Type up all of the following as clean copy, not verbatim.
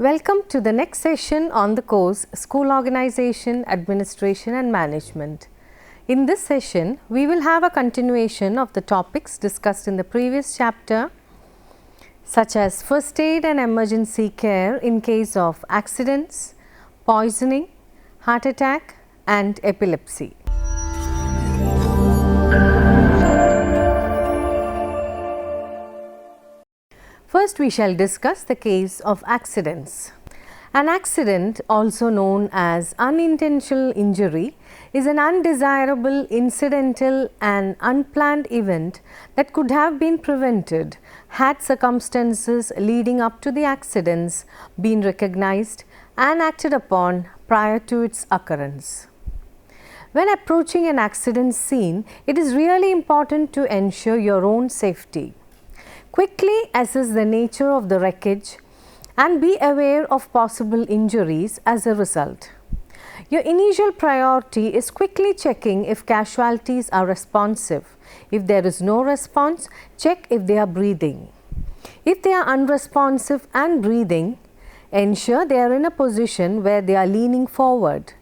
Welcome to the next session on the course School Organization, Administration and Management. In this session, we will have a continuation of the topics discussed in the previous chapter, such as first aid and emergency care in case of accidents, poisoning, heart attack and epilepsy. First, we shall discuss the case of accidents. An accident, also known as unintentional injury, is an undesirable, incidental and unplanned event that could have been prevented had circumstances leading up to the accidents been recognized and acted upon prior to its occurrence. When approaching an accident scene, it is really important to ensure your own safety. Quickly assess the nature of the wreckage and be aware of possible injuries as a result. Your initial priority is quickly checking if casualties are responsive. If there is no response, check if they are breathing. If they are unresponsive and breathing, ensure they are in a position where they are leaning forward.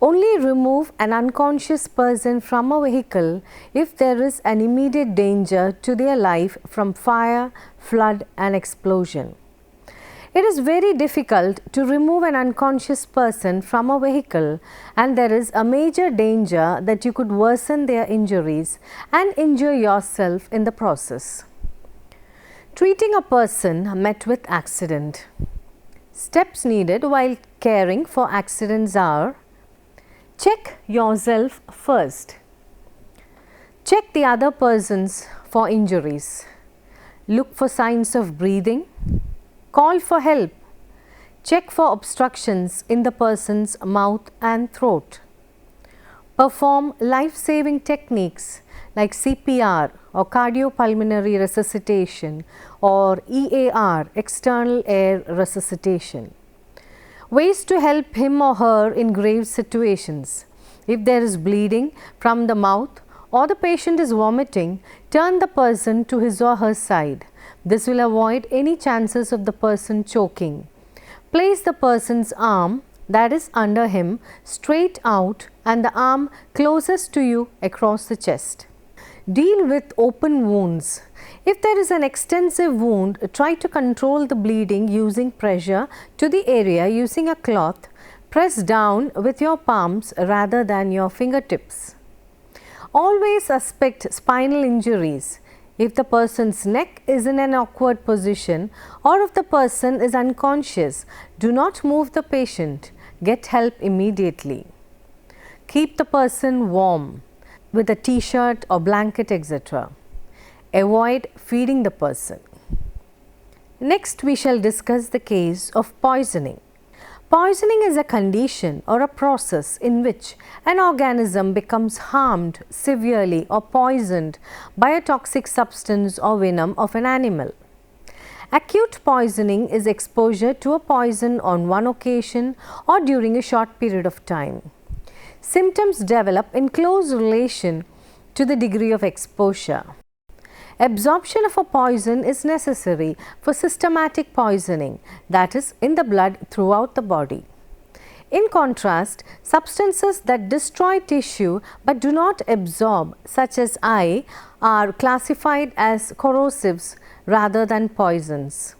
Only remove an unconscious person from a vehicle if there is an immediate danger to their life from fire, flood and explosion. It is very difficult to remove an unconscious person from a vehicle and there is a major danger that you could worsen their injuries and injure yourself in the process. Treating a person met with accident. Steps needed while caring for accidents are: check yourself first. Check the other persons for injuries. Look for signs of breathing. Call for help. Check for obstructions in the person's mouth and throat. Perform life-saving techniques like CPR or cardiopulmonary resuscitation or EAR, external air resuscitation. Ways to help him or her in grave situations. If there is bleeding from the mouth or the patient is vomiting, turn the person to his or her side. This will avoid any chances of the person choking. Place the person's arm, that is under him, straight out and the arm closest to you across the chest. Deal with open wounds. If there is an extensive wound, try to control the bleeding using pressure to the area using a cloth. Press down with your palms rather than your fingertips. Always suspect spinal injuries. If the person's neck is in an awkward position or if the person is unconscious, do not move the patient. Get help immediately. Keep the person warm with a t-shirt or blanket, etc. Avoid feeding the person. Next, we shall discuss the case of poisoning. Poisoning is a condition or a process in which an organism becomes harmed severely or poisoned by a toxic substance or venom of an animal. Acute poisoning is exposure to a poison on one occasion or during a short period of time. Symptoms develop in close relation to the degree of exposure. Absorption of a poison is necessary for systematic poisoning, that is, in the blood throughout the body. In contrast, substances that destroy tissue but do not absorb, such as eye, are classified as corrosives rather than poisons.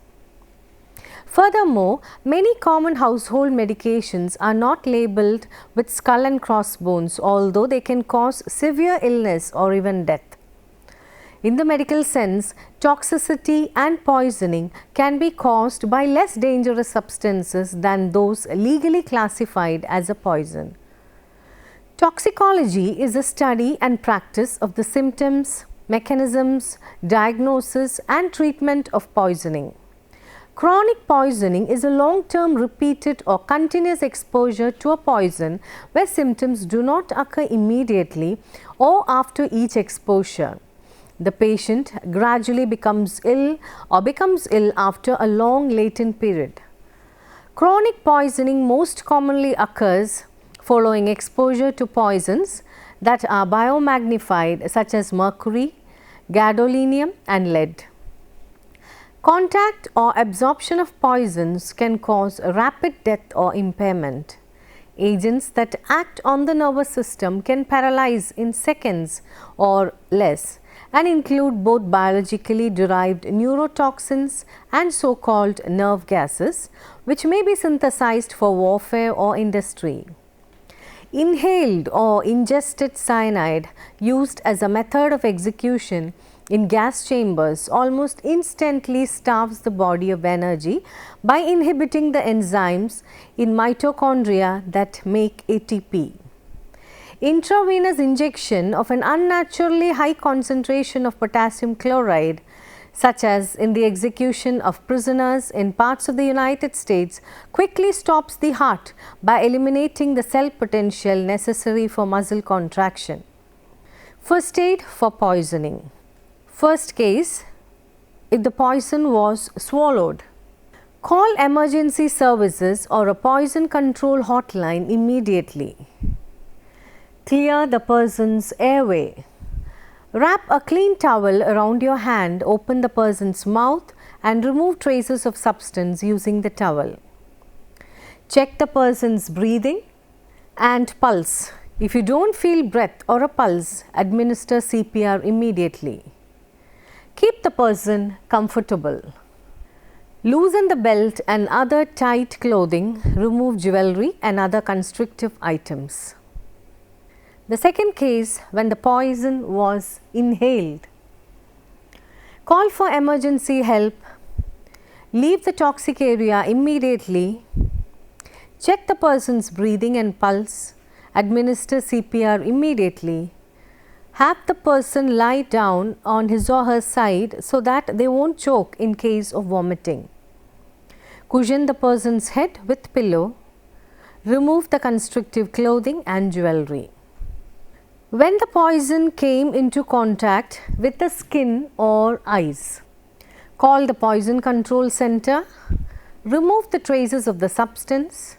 Furthermore, many common household medications are not labeled with skull and crossbones, although they can cause severe illness or even death. In the medical sense, toxicity and poisoning can be caused by less dangerous substances than those legally classified as a poison. Toxicology is a study and practice of the symptoms, mechanisms, diagnosis and treatment of poisoning. Chronic poisoning is a long-term repeated or continuous exposure to a poison where symptoms do not occur immediately or after each exposure. The patient gradually becomes ill or becomes ill after a long latent period. Chronic poisoning most commonly occurs following exposure to poisons that are biomagnified, such as mercury, gadolinium and lead. Contact or absorption of poisons can cause rapid death or impairment. Agents that act on the nervous system can paralyze in seconds or less and include both biologically derived neurotoxins and so-called nerve gases, which may be synthesized for warfare or industry. Inhaled or ingested cyanide used as a method of execution in gas chambers almost instantly starves the body of energy by inhibiting the enzymes in mitochondria that make ATP. Intravenous injection of an unnaturally high concentration of potassium chloride, such as in the execution of prisoners in parts of the United States, quickly stops the heart by eliminating the cell potential necessary for muscle contraction. First aid for poisoning. First case, if the poison was swallowed. Call emergency services or a poison control hotline immediately. Clear the person's airway. Wrap a clean towel around your hand, open the person's mouth and remove traces of substance using the towel. Check the person's breathing and pulse. If you don't feel breath or a pulse, administer CPR immediately. Keep the person comfortable. Loosen the belt and other tight clothing, remove jewelry and other constrictive items. The second case, when the poison was inhaled. Call for emergency help. Leave the toxic area immediately. Check the person's breathing and pulse. Administer CPR immediately. Have the person lie down on his or her side so that they won't choke in case of vomiting. Cushion the person's head with pillow. Remove the constrictive clothing and jewelry. When the poison came into contact with the skin or eyes, call the poison control center, remove the traces of the substance,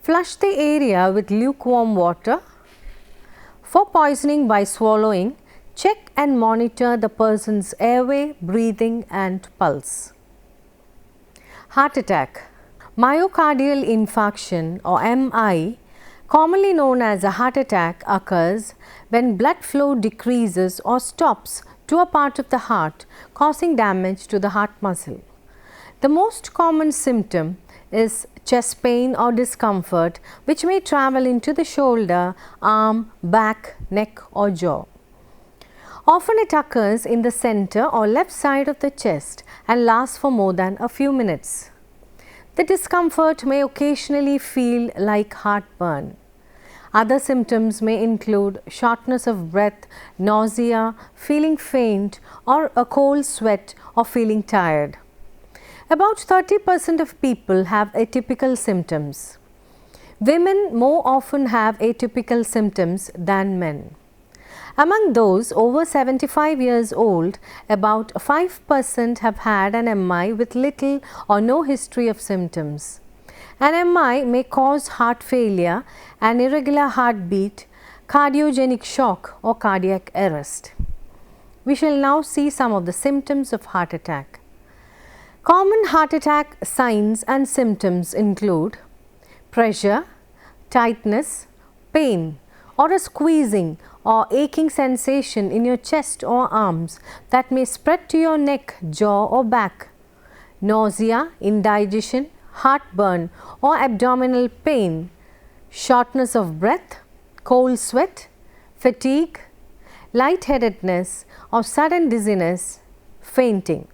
flush the area with lukewarm water. For poisoning by swallowing, check and monitor the person's airway, breathing and pulse. Heart attack. Myocardial infarction or MI, commonly known as a heart attack, occurs when blood flow decreases or stops to a part of the heart, causing damage to the heart muscle. The most common symptom is chest pain or discomfort, which may travel into the shoulder, arm, back, neck or jaw. Often it occurs in the center or left side of the chest and lasts for more than a few minutes. The discomfort may occasionally feel like heartburn. Other symptoms may include shortness of breath, nausea, feeling faint or a cold sweat or feeling tired. About 30% of people have atypical symptoms. Women more often have atypical symptoms than men. Among those over 75 years old, about 5% have had an MI with little or no history of symptoms. An MI may cause heart failure, an irregular heartbeat, cardiogenic shock or cardiac arrest. We shall now see some of the symptoms of heart attack. Common heart attack signs and symptoms include pressure, tightness, pain or a squeezing or aching sensation in your chest or arms that may spread to your neck, jaw or back, nausea, indigestion, heartburn or abdominal pain, shortness of breath, cold sweat, fatigue, lightheadedness or sudden dizziness, fainting.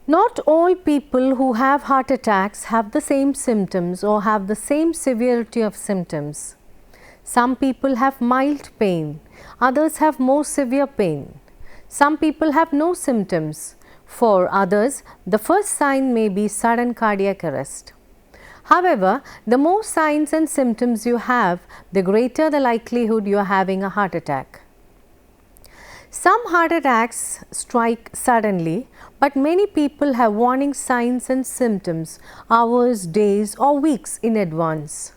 Not all people who have heart attacks have the same symptoms or have the same severity of symptoms. Some people have mild pain, others have more severe pain. Some people have no symptoms. For others, the first sign may be sudden cardiac arrest. However, the more signs and symptoms you have, the greater the likelihood you are having a heart attack. Some heart attacks strike suddenly, but many people have warning signs and symptoms hours, days or weeks in advance.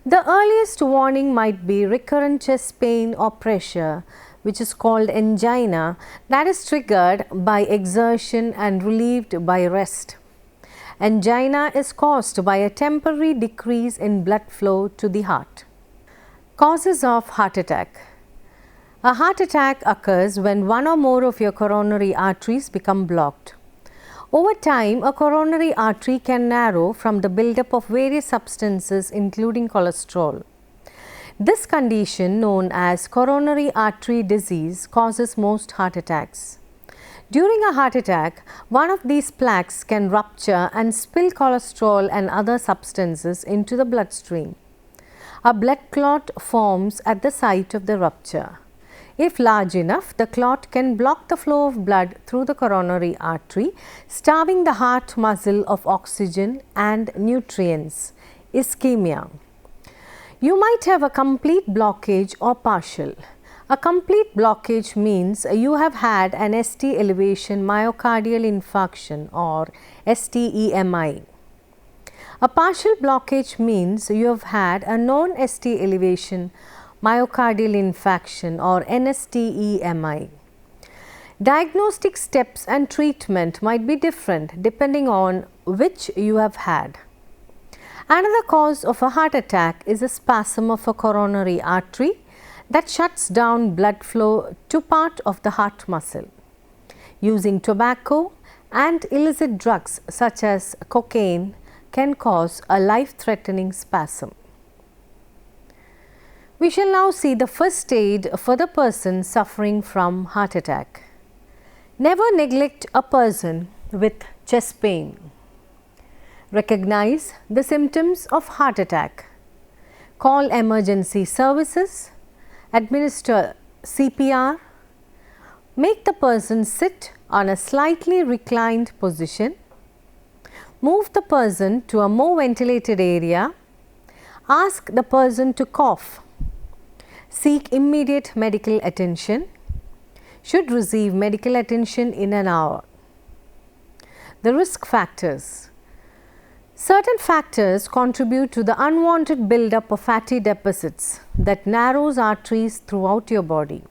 The earliest warning might be recurrent chest pain or pressure, which is called angina, that is triggered by exertion and relieved by rest. Angina is caused by a temporary decrease in blood flow to the heart. Causes of heart attack. A heart attack occurs when one or more of your coronary arteries become blocked. Over time, a coronary artery can narrow from the buildup of various substances including cholesterol. This condition, known as coronary artery disease, causes most heart attacks. During a heart attack, one of these plaques can rupture and spill cholesterol and other substances into the bloodstream. A blood clot forms at the site of the rupture. If large enough, the clot can block the flow of blood through the coronary artery, starving the heart muscle of oxygen and nutrients. Ischemia. You might have a complete blockage or partial. A complete blockage means you have had an ST elevation myocardial infarction or STEMI. A partial blockage means you have had a non-ST elevation myocardial infarction or NSTEMI. Diagnostic steps and treatment might be different depending on which you have had. Another cause of a heart attack is a spasm of a coronary artery that shuts down blood flow to part of the heart muscle. Using tobacco and illicit drugs such as cocaine can cause a life-threatening spasm. We shall now see the first aid for the person suffering from heart attack. Never neglect a person with chest pain. Recognize the symptoms of heart attack. Call emergency services. Administer CPR. Make the person sit on a slightly reclined position. Move the person to a more ventilated area. Ask the person to cough. Seek immediate medical attention. Should receive medical attention in an hour. The risk factors. Certain factors contribute to the unwanted buildup of fatty deposits that narrows arteries throughout your body.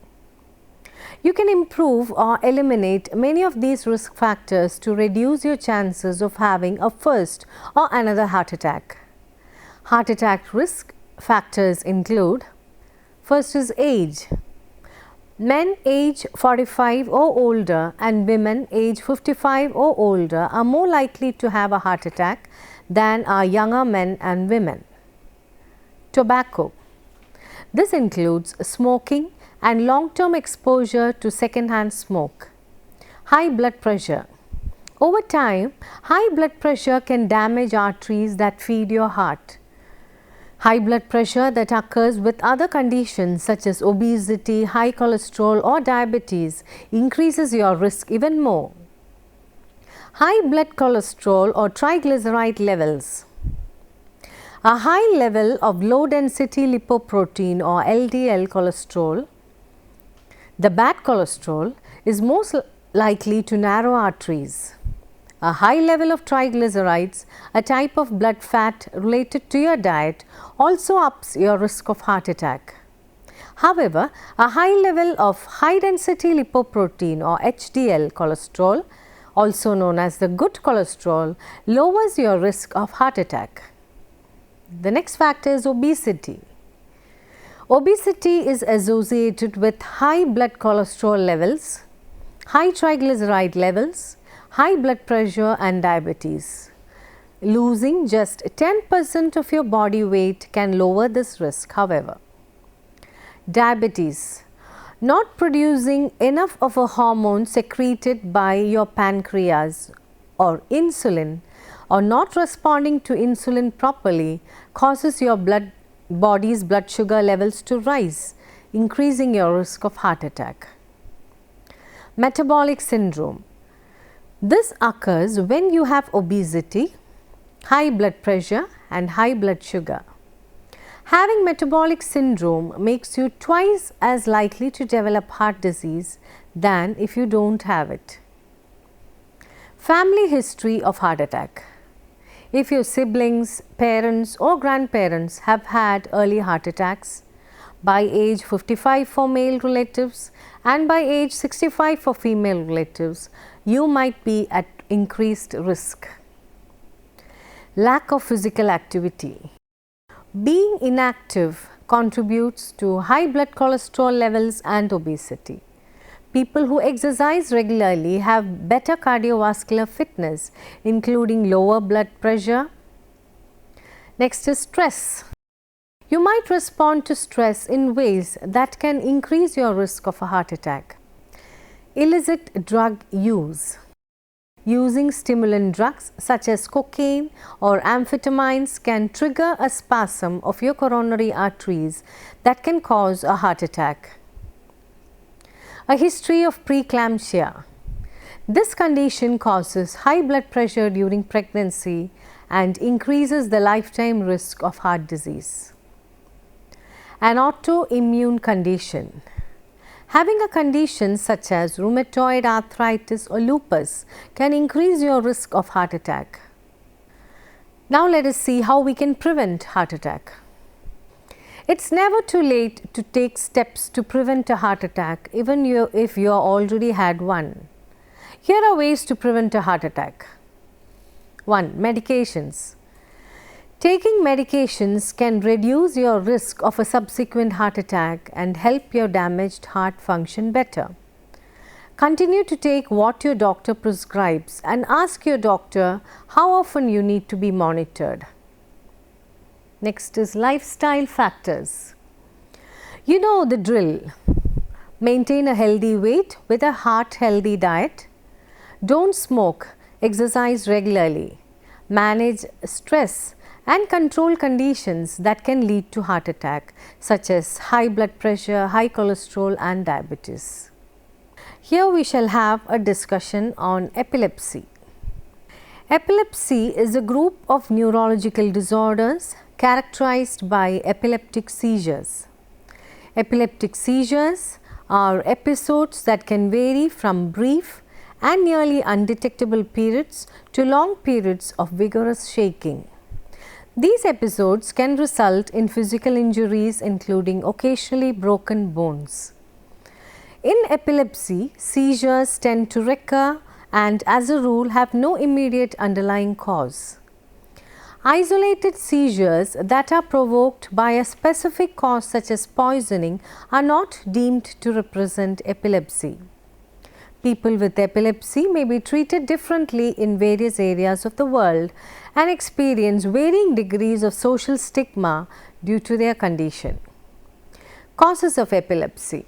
You can improve or eliminate many of these risk factors to reduce your chances of having a first or another heart attack. Heart attack risk factors include: first is age. Men age 45 or older and women age 55 or older are more likely to have a heart attack than are younger men and women. Tobacco. This includes smoking and long-term exposure to second-hand smoke. High blood pressure. Over time, high blood pressure can damage arteries that feed your heart. High blood pressure that occurs with other conditions such as obesity, high cholesterol or diabetes increases your risk even more. High blood cholesterol or triglyceride levels. A high level of low density lipoprotein or LDL cholesterol, the bad cholesterol, is most likely to narrow arteries. A high level of triglycerides, a type of blood fat related to your diet, also ups your risk of heart attack. However, a high level of high density lipoprotein or HDL cholesterol, also known as the good cholesterol, lowers your risk of heart attack. The next factor is obesity. Obesity is associated with high blood cholesterol levels, high triglyceride levels, high blood pressure and diabetes. Losing just 10% of your body weight can lower this risk, however. Diabetes. Not producing enough of a hormone secreted by your pancreas or insulin, or not responding to insulin properly, causes your body's blood sugar levels to rise, increasing your risk of heart attack. Metabolic syndrome. This occurs when you have obesity, high blood pressure and high blood sugar. Having metabolic syndrome makes you twice as likely to develop heart disease than if you don't have it. Family history of heart attack. If your siblings, parents or grandparents have had early heart attacks, by age 55 for male relatives and by age 65 for female relatives, you might be at increased risk. Lack of physical activity. Being inactive contributes to high blood cholesterol levels and obesity. People who exercise regularly have better cardiovascular fitness, including lower blood pressure. Next is stress. You might respond to stress in ways that can increase your risk of a heart attack. Illicit drug use. Using stimulant drugs such as cocaine or amphetamines can trigger a spasm of your coronary arteries that can cause a heart attack. A history of preeclampsia. This condition causes high blood pressure during pregnancy and increases the lifetime risk of heart disease. An autoimmune condition. Having a condition such as rheumatoid arthritis or lupus can increase your risk of heart attack. Now let us see how we can prevent heart attack. It's never too late to take steps to prevent a heart attack, even if you already had one. Here are ways to prevent a heart attack. 1. Medications. Taking medications can reduce your risk of a subsequent heart attack and help your damaged heart function better. Continue to take what your doctor prescribes and ask your doctor how often you need to be monitored. Next is lifestyle factors. You know the drill. Maintain a healthy weight with a heart healthy diet. Don't smoke, exercise regularly. Manage stress and control conditions that can lead to heart attack, such as high blood pressure, high cholesterol and diabetes. Here we shall have a discussion on epilepsy. Epilepsy is a group of neurological disorders characterized by epileptic seizures. Epileptic seizures are episodes that can vary from brief and nearly undetectable periods to long periods of vigorous shaking. These episodes can result in physical injuries, including occasionally broken bones. In epilepsy, seizures tend to recur and as a rule have no immediate underlying cause. Isolated seizures that are provoked by a specific cause such as poisoning are not deemed to represent epilepsy. People with epilepsy may be treated differently in various areas of the world and experience varying degrees of social stigma due to their condition. Causes of epilepsy.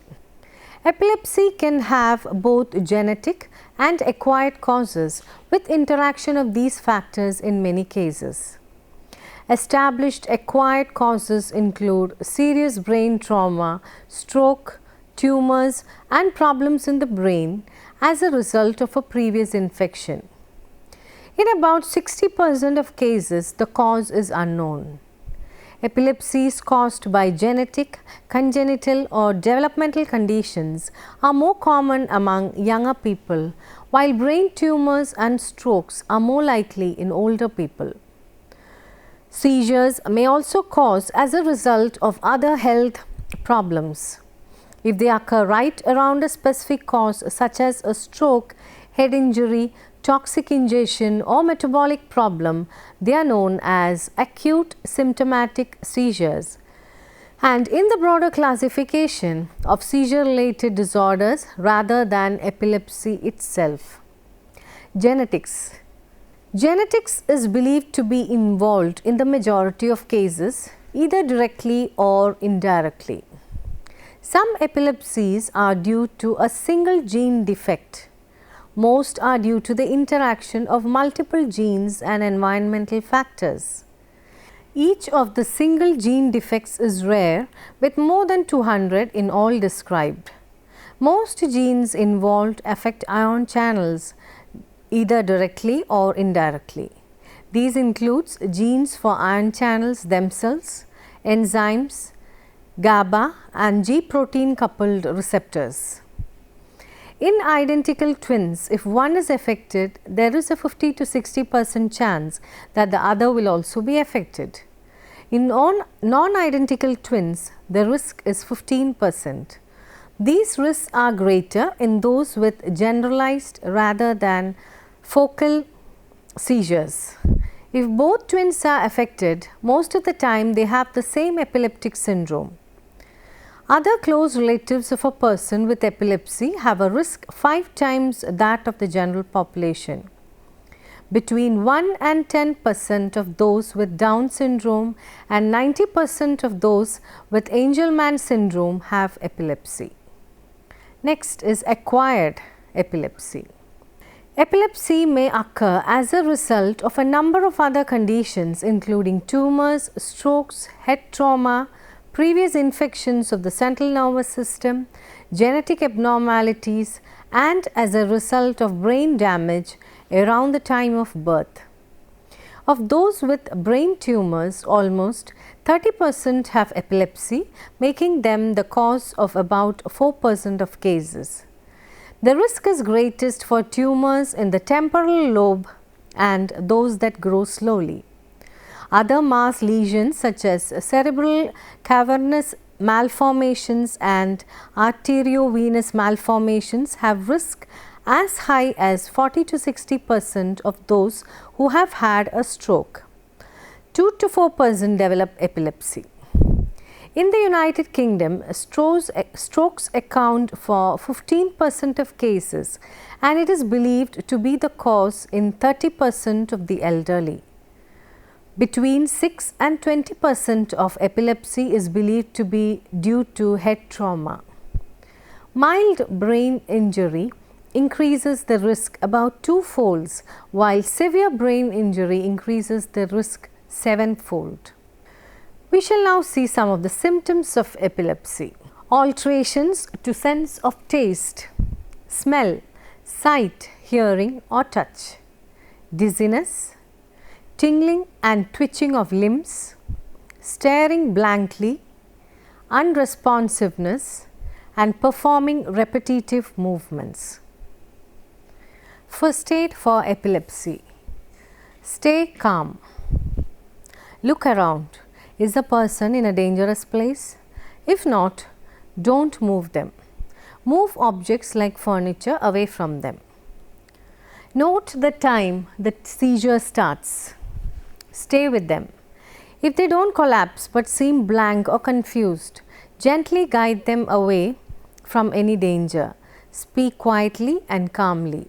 Epilepsy can have both genetic and acquired causes, with interaction of these factors in many cases. Established acquired causes include serious brain trauma, stroke, tumors and problems in the brain as a result of a previous infection. In about 60% of cases, the cause is unknown. Epilepsies caused by genetic, congenital or developmental conditions are more common among younger people, while brain tumors and strokes are more likely in older people. Seizures may also cause as a result of other health problems. If they occur right around a specific cause such as a stroke, head injury, toxic ingestion or metabolic problem, they are known as acute symptomatic seizures. And in the broader classification of seizure related disorders rather than epilepsy itself. Genetics. Genetics is believed to be involved in the majority of cases, either directly or indirectly. Some epilepsies are due to a single gene defect. Most are due to the interaction of multiple genes and environmental factors. Each of the single gene defects is rare, with more than 200 in all described. Most genes involved affect ion channels either directly or indirectly. These includes genes for ion channels themselves, enzymes, GABA and G protein coupled receptors. In identical twins, if one is affected, there is a 50 to 60% chance that the other will also be affected. In non-identical twins, the risk is 15%. These risks are greater in those with generalized rather than focal seizures. If both twins are affected, most of the time they have the same epileptic syndrome. Other close relatives of a person with epilepsy have a risk 5 times that of the general population. Between 1 and 10% of those with Down syndrome and 90% of those with Angelman syndrome have epilepsy. Next is acquired epilepsy. Epilepsy may occur as a result of a number of other conditions including tumors, strokes, head trauma, previous infections of the central nervous system, genetic abnormalities, and as a result of brain damage around the time of birth. Of those with brain tumors, almost 30% have epilepsy, making them the cause of about 4% of cases. The risk is greatest for tumors in the temporal lobe and those that grow slowly. Other mass lesions such as cerebral cavernous malformations and arteriovenous malformations have risk as high as 40 to 60% of those who have had a stroke. 2 to 4% develop epilepsy. In the United Kingdom, strokes account for 15% of cases, and it is believed to be the cause in 30% of the elderly. Between 6 and 20% of epilepsy is believed to be due to head trauma. Mild brain injury increases the risk about 2-folds, while severe brain injury increases the risk 7-fold. We shall now see some of the symptoms of epilepsy. Alterations to sense of taste, smell, sight, hearing or touch, dizziness, tingling and twitching of limbs, staring blankly, unresponsiveness and performing repetitive movements. First aid for epilepsy. Stay calm. Look around. Is the person in a dangerous place? If not, don't move them. Move objects like furniture away from them. Note the time the seizure starts. Stay with them. If they don't collapse but seem blank or confused, gently guide them away from any danger. Speak quietly and calmly.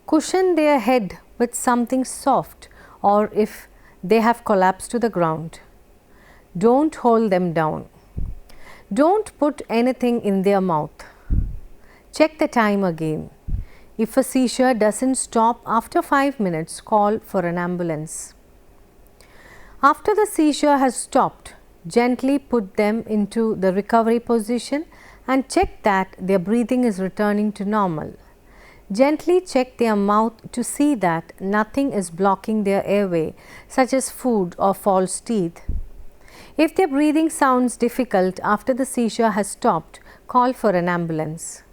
Cushion their head with something soft, or if they have collapsed to the ground. Don't hold them down. Don't put anything in their mouth. Check the time again. If a seizure doesn't stop after 5 minutes, call for an ambulance. After the seizure has stopped, gently put them into the recovery position and check that their breathing is returning to normal. Gently check their mouth to see that nothing is blocking their airway, such as food or false teeth. If their breathing sounds difficult after the seizure has stopped, call for an ambulance.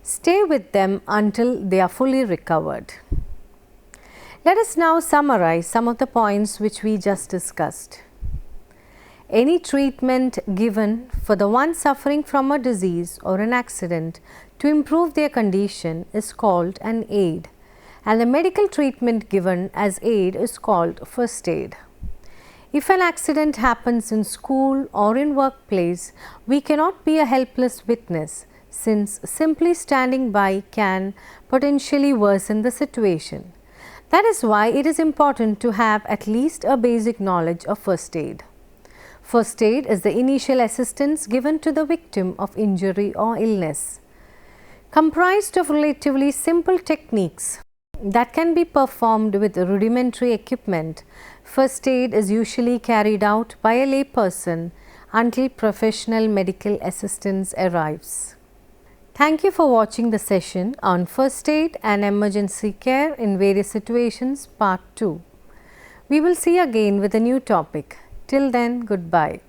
Stay with them until they are fully recovered. Let us now summarize some of the points which we just discussed. Any treatment given for the one suffering from a disease or an accident to improve their condition is called an aid, and the medical treatment given as aid is called first aid. If an accident happens in school or in workplace, we cannot be a helpless witness, since simply standing by can potentially worsen the situation. That is why it is important to have at least a basic knowledge of first aid. First aid is the initial assistance given to the victim of injury or illness. Comprised of relatively simple techniques that can be performed with rudimentary equipment, first aid is usually carried out by a lay person until professional medical assistance arrives. Thank you for watching the session on First Aid and Emergency Care in Various Situations Part 2. We will see again with a new topic. Till then, goodbye.